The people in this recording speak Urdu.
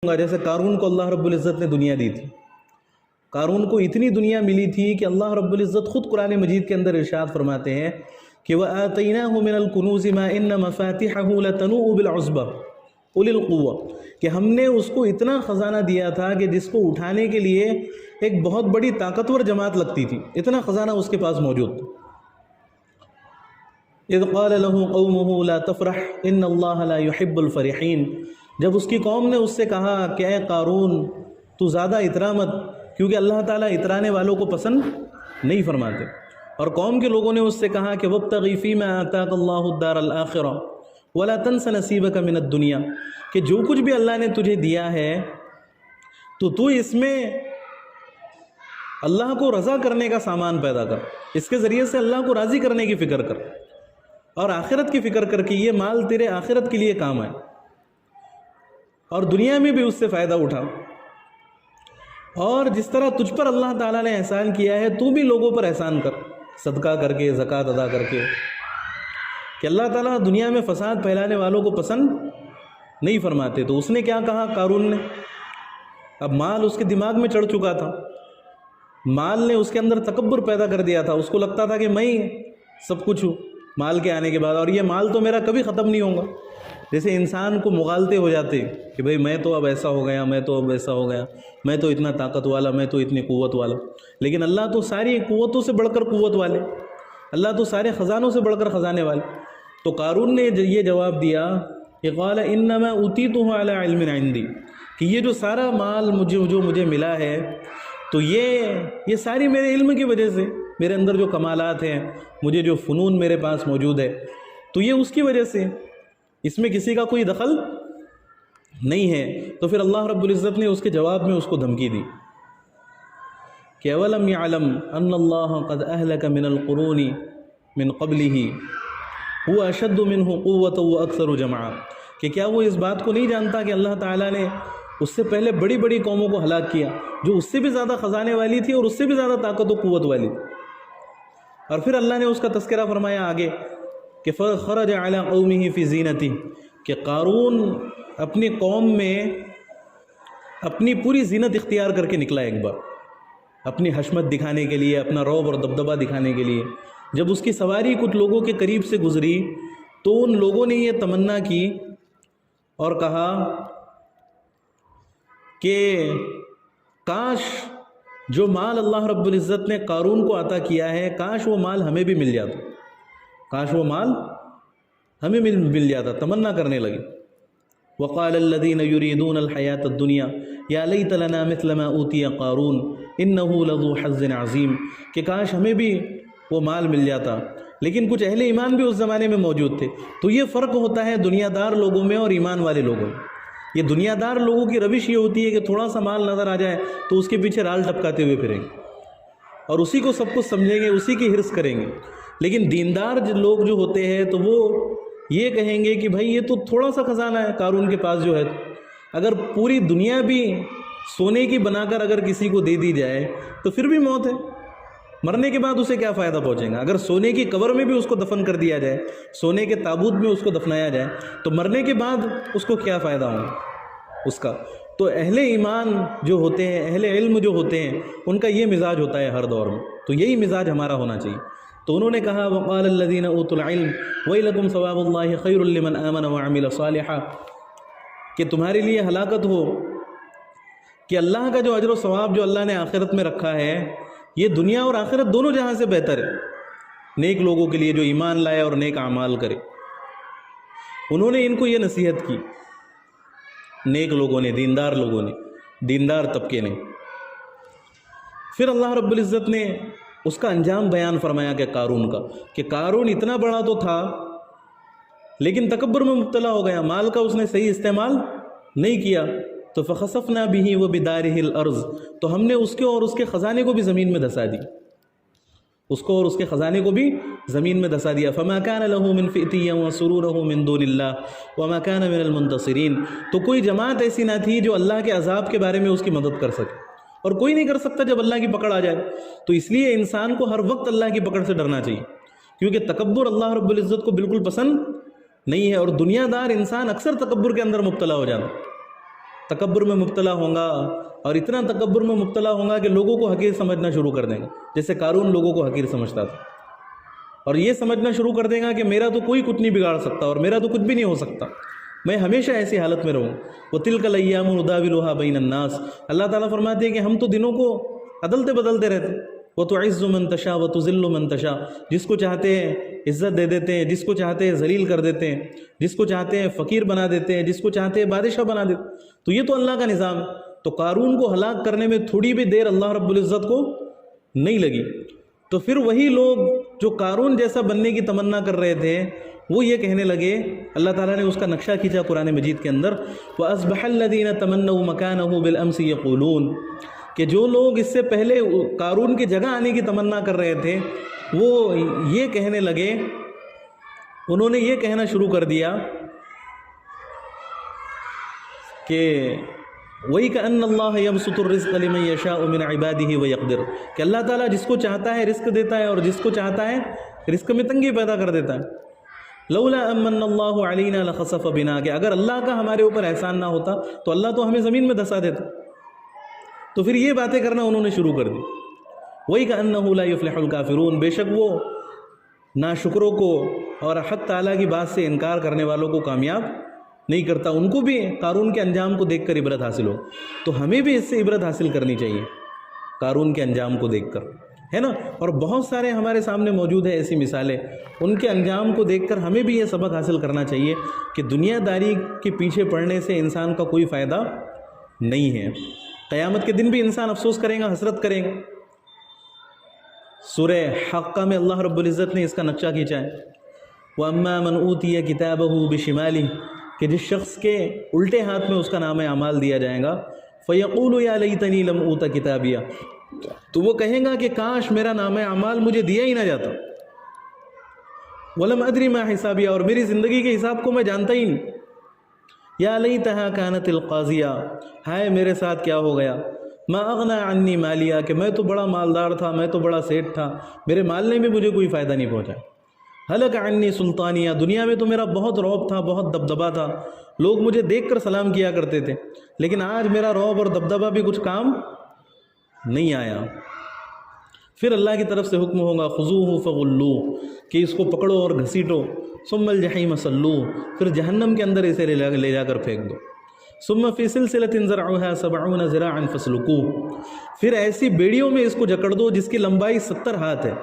جیسے قارون کو اللہ رب العزت نے دنیا دی تھی. قارون کو اتنی دنیا ملی تھی کہ اللہ رب العزت خود قرآن مجید کے اندر ارشاد فرماتے ہیں کہ وَآتَيْنَاهُ مِنَ الْكُنُوزِ مَا إِنَّ مَفَاتِحَهُ لَتَنُوءُ بِالْعُصْبَةِ أُولِي الْقُوَّةِ کہ ہم نے اس کو اتنا خزانہ دیا تھا کہ جس کو اٹھانے کے لیے ایک بہت بڑی طاقتور جماعت لگتی تھی، اتنا خزانہ اس کے پاس موجود تھا. اذ قال له قومه لا تفرح ان اللہ لا يحب الفرحین، جب اس کی قوم نے اس سے کہا کہ اے قارون تو زیادہ اترا مت، کیونکہ اللہ تعالیٰ اترانے والوں کو پسند نہیں فرماتے. اور قوم کے لوگوں نے اس سے کہا کہ وابتغ فیما آتاک اللہ الدار الآخرہ ولا تنس نصیبک من الدنیا، کہ جو کچھ بھی اللہ نے تجھے دیا ہے تو اس میں اللہ کو رضا کرنے کا سامان پیدا کر، اس کے ذریعے سے اللہ کو راضی کرنے کی فکر کر، اور آخرت کی فکر کر کے یہ مال تیرے آخرت کے لیے کام آئے، اور دنیا میں بھی اس سے فائدہ اٹھا. اور جس طرح تجھ پر اللہ تعالیٰ نے احسان کیا ہے تو بھی لوگوں پر احسان کر، صدقہ کر کے، زکوٰۃ ادا کر کے. کہ اللہ تعالیٰ دنیا میں فساد پھیلانے والوں کو پسند نہیں فرماتے. تو اس نے کیا کہا قارون نے؟ اب مال اس کے دماغ میں چڑھ چکا تھا، مال نے اس کے اندر تکبر پیدا کر دیا تھا. اس کو لگتا تھا کہ میں سب کچھ ہوں مال کے آنے کے بعد، اور یہ مال تو میرا کبھی ختم نہیں ہوگا. جیسے انسان کو مغالطے ہو جاتے کہ بھئی میں تو اب ایسا ہو گیا، میں تو اب ایسا ہو گیا، میں تو اتنا طاقت والا، میں تو اتنی قوت والا. لیکن اللہ تو ساری قوتوں سے بڑھ کر قوت والے، اللہ تو سارے خزانوں سے بڑھ کر خزانے والے. تو قارون نے یہ جواب دیا کہ قال انما اوتیتہ علی علم عندی، کہ یہ جو سارا مال مجھے ملا ہے تو یہ ساری میرے علم کی وجہ سے، میرے اندر جو کمالات ہیں، مجھے جو فنون میرے پاس موجود ہے، تو یہ اس کی وجہ سے، اس میں کسی کا کوئی دخل نہیں ہے. تو پھر اللہ رب العزت نے اس کے جواب میں اس کو دھمکی دی کہ اولم یعلم ان اللہ قد اہلک من القرون من قبلہ هو اشد منہ قوۃ واکثر جمعا، کہ کیا وہ اس بات کو نہیں جانتا کہ اللہ تعالیٰ نے اس سے پہلے بڑی بڑی قوموں کو ہلاک کیا جو اس سے بھی زیادہ خزانے والی تھی اور اس سے بھی زیادہ طاقت و قوت والی. اور پھر اللہ نے اس کا تذکرہ فرمایا آگے کہ فخرج علی قومہ فی زینتہ، کہ قارون اپنی قوم میں اپنی پوری زینت اختیار کر کے نکلا ایک بار، اپنی حشمت دکھانے کے لیے، اپنا رعب اور دبدبہ دکھانے کے لیے. جب اس کی سواری کچھ لوگوں کے قریب سے گزری تو ان لوگوں نے یہ تمنا کی اور کہا کہ کاش جو مال اللہ رب العزت نے قارون کو عطا کیا ہے، کاش وہ مال ہمیں بھی مل جاتا، کاش وہ مال ہمیں مل جاتا. تمنا کرنے لگے. وقال الذين يريدون الحياة الدنيا يا ليت لنا مثل ما اوتي قارون انه لذو حظ عظيم، کہ کاش ہمیں بھی وہ مال مل جاتا. لیکن کچھ اہل ایمان بھی اس زمانے میں موجود تھے. تو یہ فرق ہوتا ہے دنیا دار لوگوں میں اور ایمان والے لوگوں میں. یہ دنیا دار لوگوں کی روش یہ ہوتی ہے کہ تھوڑا سا مال نظر آ جائے تو اس کے پیچھے رال ٹپکاتے ہوئے پھریں گے اور اسی کو سب کچھ سمجھیں گے، اسی کی حرص کریں گے. لیکن دیندار لوگ جو ہوتے ہیں تو وہ یہ کہیں گے کہ بھائی یہ تو تھوڑا سا خزانہ ہے قارون کے پاس جو ہے، اگر پوری دنیا بھی سونے کی بنا کر اگر کسی کو دے دی جائے تو پھر بھی موت ہے، مرنے کے بعد اسے کیا فائدہ پہنچے گا؟ اگر سونے کی قبر میں بھی اس کو دفن کر دیا جائے، سونے کے تابوت میں اس کو دفنایا جائے تو مرنے کے بعد اس کو کیا فائدہ ہوگا اس کا؟ تو اہل ایمان جو ہوتے ہیں، اہل علم جو ہوتے ہیں، ان کا یہ مزاج ہوتا ہے ہر دور میں. تو یہی مزاج ہمارا ہونا چاہیے. تو انہوں نے کہا وقال الذین اوتوا العلم ویلکم ثواب اللہ خیر لمن آمن وعمل صالحا، کہ تمہارے لیے ہلاکت ہو، کہ اللہ کا جو اجر و ثواب جو اللہ نے آخرت میں رکھا ہے یہ دنیا اور آخرت دونوں جہاں سے بہتر ہے نیک لوگوں کے لیے جو ایمان لائے اور نیک اعمال کرے. انہوں نے ان کو یہ نصیحت کی، نیک لوگوں نے، دیندار لوگوں نے، دیندار طبقے نے. پھر اللہ رب العزت نے اس کا انجام بیان فرمایا کہ قارون کا، کہ قارون اتنا بڑا تو تھا لیکن تکبر میں مبتلا ہو گیا، مال کا اس نے صحیح استعمال نہیں کیا. تو فخسفنا به وبداره الارض، تو ہم نے اس کے اور اس کے خزانے کو بھی زمین میں دھسا دی، اس کو اور اس کے خزانے کو بھی زمین میں دھسا دیا. فما كان له من فئة ينصرونه من دون الله وما كان من المنتصرين، تو کوئی جماعت ایسی نہ تھی جو اللہ کے عذاب کے بارے میں اس کی مدد کر سکے، اور کوئی نہیں کر سکتا جب اللہ کی پکڑ آ جائے. تو اس لیے انسان کو ہر وقت اللہ کی پکڑ سے ڈرنا چاہیے، کیونکہ تکبر اللہ رب العزت کو بالکل پسند نہیں ہے، اور دنیا دار انسان اکثر تکبر کے اندر مبتلا ہو جاتا. تکبر میں مبتلا ہوں گا، اور اتنا تکبر میں مبتلا ہوں گا کہ لوگوں کو حقیر سمجھنا شروع کر دیں گا، جیسے قارون لوگوں کو حقیر سمجھتا تھا، اور یہ سمجھنا شروع کر دے گا کہ میرا تو کوئی کچھ نہیں بگاڑ سکتا اور میرا تو کچھ بھی نہیں ہو سکتا، میں ہمیشہ ایسی حالت میں رہوں۔ وَتِلْكَ الْأَيَّامُ نُدَاوِلُهَا بَيْنَ النَّاسِ، اللہ تعالیٰ فرماتے ہیں کہ ہم تو دنوں کو عدلتے بدلتے رہتے ہیں۔ وَتُعِزُّ مَن تَشَاءُ وَتُذِلُّ مَن تَشَاءُ، جس کو چاہتے ہیں عزت دے دیتے ہیں، جس کو چاہتے ہیں ذلیل کر دیتے ہیں، جس کو چاہتے ہیں فقیر بنا دیتے ہیں، جس کو چاہتے ہیں بادشاہ بنا دیتے ہیں۔ تو یہ تو اللہ کا نظام ہے۔ تو قارون کو ہلاک کرنے میں تھوڑی بھی دیر اللہ رب العزت کو نہیں لگی۔ تو پھر وہی لوگ جو قارون جیسا بننے کی تمنا کر رہے تھے وہ یہ کہنے لگے، اللہ تعالیٰ نے اس کا نقشہ کھینچا قرآن مجید کے اندر، وَأَصْبَحَ الَّذِينَ تَمَنَّوْا مَكَانَهُ بِالْأَمْسِ يَقُولُونَ، کہ جو لوگ اس سے پہلے قارون کی جگہ آنے کی تمنا کر رہے تھے وہ یہ کہنے لگے، انہوں نے یہ کہنا شروع کر دیا کہ وَإِكَأَنَّ اللَّهَ يَبْسُطُ الرِّزْقَ لِمَن يَشَاءُ مِنْ عِبَادِهِ وَيَقْدِرُ، کہ اللہ تعالیٰ جس کو چاہتا ہے رزق دیتا ہے اور جس کو چاہتا ہے رزق میں تنگی پیدا کر دیتا ہے۔ لولا امن اللہ علینا لخسف بنا، کہ اگر اللہ کا ہمارے اوپر احسان نہ ہوتا تو اللہ تو ہمیں زمین میں دھسا دیتا۔ تو پھر یہ باتیں کرنا انہوں نے شروع کر دی۔ وَإِكَأَنَّهُ لَا يُفْلِحُ الْكَافِرُونَ، بے شک وہ ناشکروں کو اور حق تعالیٰ کی بات سے انکار کرنے والوں کو کامیاب نہیں کرتا۔ ان کو بھی قارون کے انجام کو دیکھ کر عبرت حاصل ہو، تو ہمیں بھی اس سے عبرت حاصل کرنی چاہیے قارون کے انجام کو دیکھ کر، ہے نا۔ اور بہت سارے ہمارے سامنے موجود ہیں ایسی مثالیں، ان کے انجام کو دیکھ کر ہمیں بھی یہ سبق حاصل کرنا چاہیے کہ دنیا داری کے پیچھے پڑنے سے انسان کا کوئی فائدہ نہیں ہے۔ قیامت کے دن بھی انسان افسوس کرے گا، حسرت کرے گا۔ سورہ حقہ میں اللہ رب العزت نے اس کا نقشہ کھینچا ہے، وَأَمَّا مَنْ أُوتِيَ كِتَابَهُ بِشِمَالِهِ، کہ جس شخص کے الٹے ہاتھ میں اس کا نام اعمال دیا جائے گا، فَيَقُولُ يَا لَيْتَنِي لَمْ أُوتَ كِتَابِيَهْ، تو وہ کہیں گا کہ کاش میرا نام اعمال مجھے دیا ہی نہ جاتا، وَلَمْ أَدْرِ مَا حِسَابِيَهْ، اور میری زندگی کے حساب کو میں جانتا ہی نہیں۔ یا لیتہا کانت القاضیہ، ہائے میرے ساتھ کیا ہو گیا، ما اغنی عنی مالیہ، کہ میں تو بڑا مالدار تھا، میں تو بڑا سیٹ تھا، میرے مال نے بھی مجھے کوئی فائدہ نہیں پہنچا۔ ہلک عنی سلطانیہ، دنیا میں تو میرا بہت رعب تھا، بہت دبدبہ تھا، لوگ مجھے دیکھ کر سلام کیا کرتے تھے، لیکن آج میرا رعب اور دبدبہ بھی کچھ کام نہیں آیا۔ پھر اللہ کی طرف سے حکم ہوگا خذوہ فغلوہ، کہ اس کو پکڑو اور گھسیٹو، ثم الجحیم صلوہ، پھر جہنم کے اندر اسے لے جا کر پھینک دو، ثم فی سلسلۃ ذرعها 70 ذراعا فاسلکوہ، پھر ایسی بیڑیوں میں اس کو جکڑ دو جس کی لمبائی 70 ہاتھ ہے،